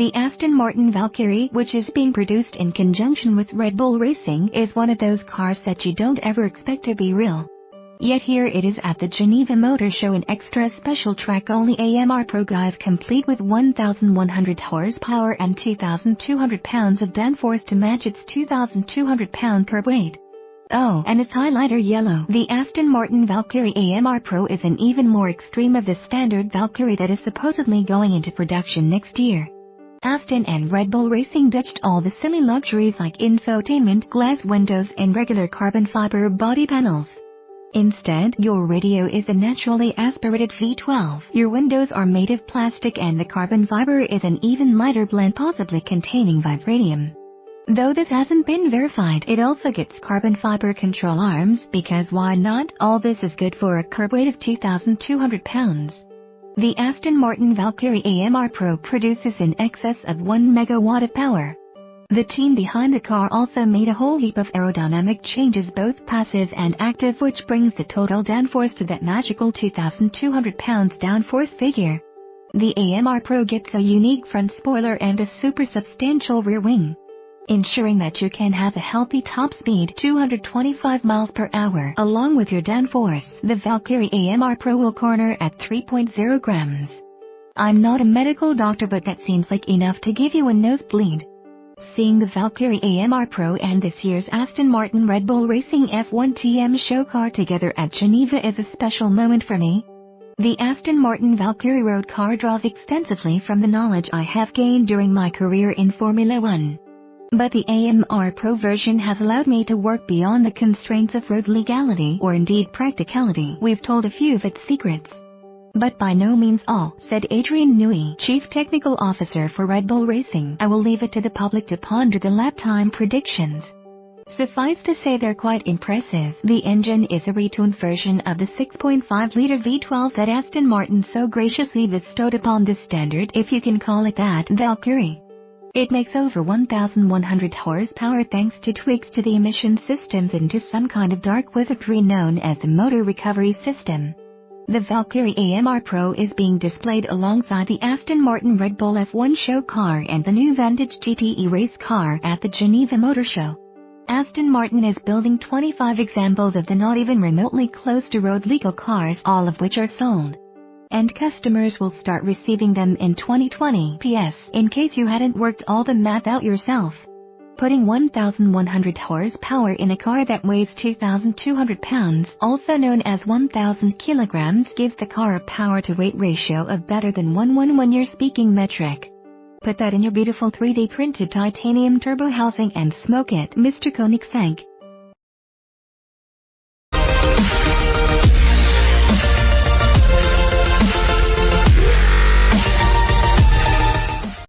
The Aston Martin Valkyrie, which is being produced in conjunction with Red Bull Racing, is one of those cars that you don't ever expect to be real. Yet here it is at the Geneva Motor Show, an extra special track-only AMR Pro guys, complete with 1,100 horsepower and 2,200 pounds of downforce to match its 2,200 pound curb weight. Oh, and its highlighter yellow. The Aston Martin Valkyrie AMR Pro is an even more extreme of the standard Valkyrie that is supposedly going into production next year. Aston and Red Bull Racing ditched all the silly luxuries like infotainment, glass windows, and regular carbon fiber body panels. Instead, your radio is a naturally aspirated V12, your windows are made of plastic, and the carbon fiber is an even lighter blend, possibly containing vibranium. Though this hasn't been verified, it also gets carbon fiber control arms, because why not? All this is good for a curb weight of 2,200 pounds. The Aston Martin Valkyrie AMR Pro produces in excess of 1 megawatt of power. The team behind the car also made a whole heap of aerodynamic changes, both passive and active, which brings the total downforce to that magical 2,200 pounds downforce figure. The AMR Pro gets a unique front spoiler and a super substantial rear wing, ensuring that you can have a healthy top speed 225 miles per hour along with your downforce. The Valkyrie AMR Pro will corner at 3.0 grams. I'm not a medical doctor, but that seems like enough to give you a nosebleed. Seeing the Valkyrie AMR Pro and this year's Aston Martin Red Bull Racing F1 TM show car together at Geneva is a special moment for me. The Aston Martin Valkyrie road car draws extensively from the knowledge I have gained during my career in Formula 1. But the AMR Pro version has allowed me to work beyond the constraints of road legality or indeed practicality. We've told a few of its secrets, but by no means all, said Adrian Newey, Chief Technical Officer for Red Bull Racing. I will leave it to the public to ponder the lap time predictions. Suffice to say they're quite impressive. The engine is a retuned version of the 6.5-liter V12 that Aston Martin so graciously bestowed upon the standard, if you can call it that, Valkyrie. It makes over 1,100 horsepower thanks to tweaks to the emission systems into some kind of dark wizardry known as the motor recovery system. The Valkyrie AMR Pro is being displayed alongside the Aston Martin Red Bull F1 show car and the new Vantage GTE race car at the Geneva Motor Show. Aston Martin is building 25 examples of the not even remotely close to road legal cars, all of which are sold, and customers will start receiving them in 2020. P.S. In case you hadn't worked all the math out yourself, putting 1,100 horsepower in a car that weighs 2,200 pounds, also known as 1,000 kilograms, gives the car a power-to-weight ratio of better than 1:1 when you're speaking metric. Put that in your beautiful 3D printed titanium turbo housing and smoke it, Mr. Koenigsegg.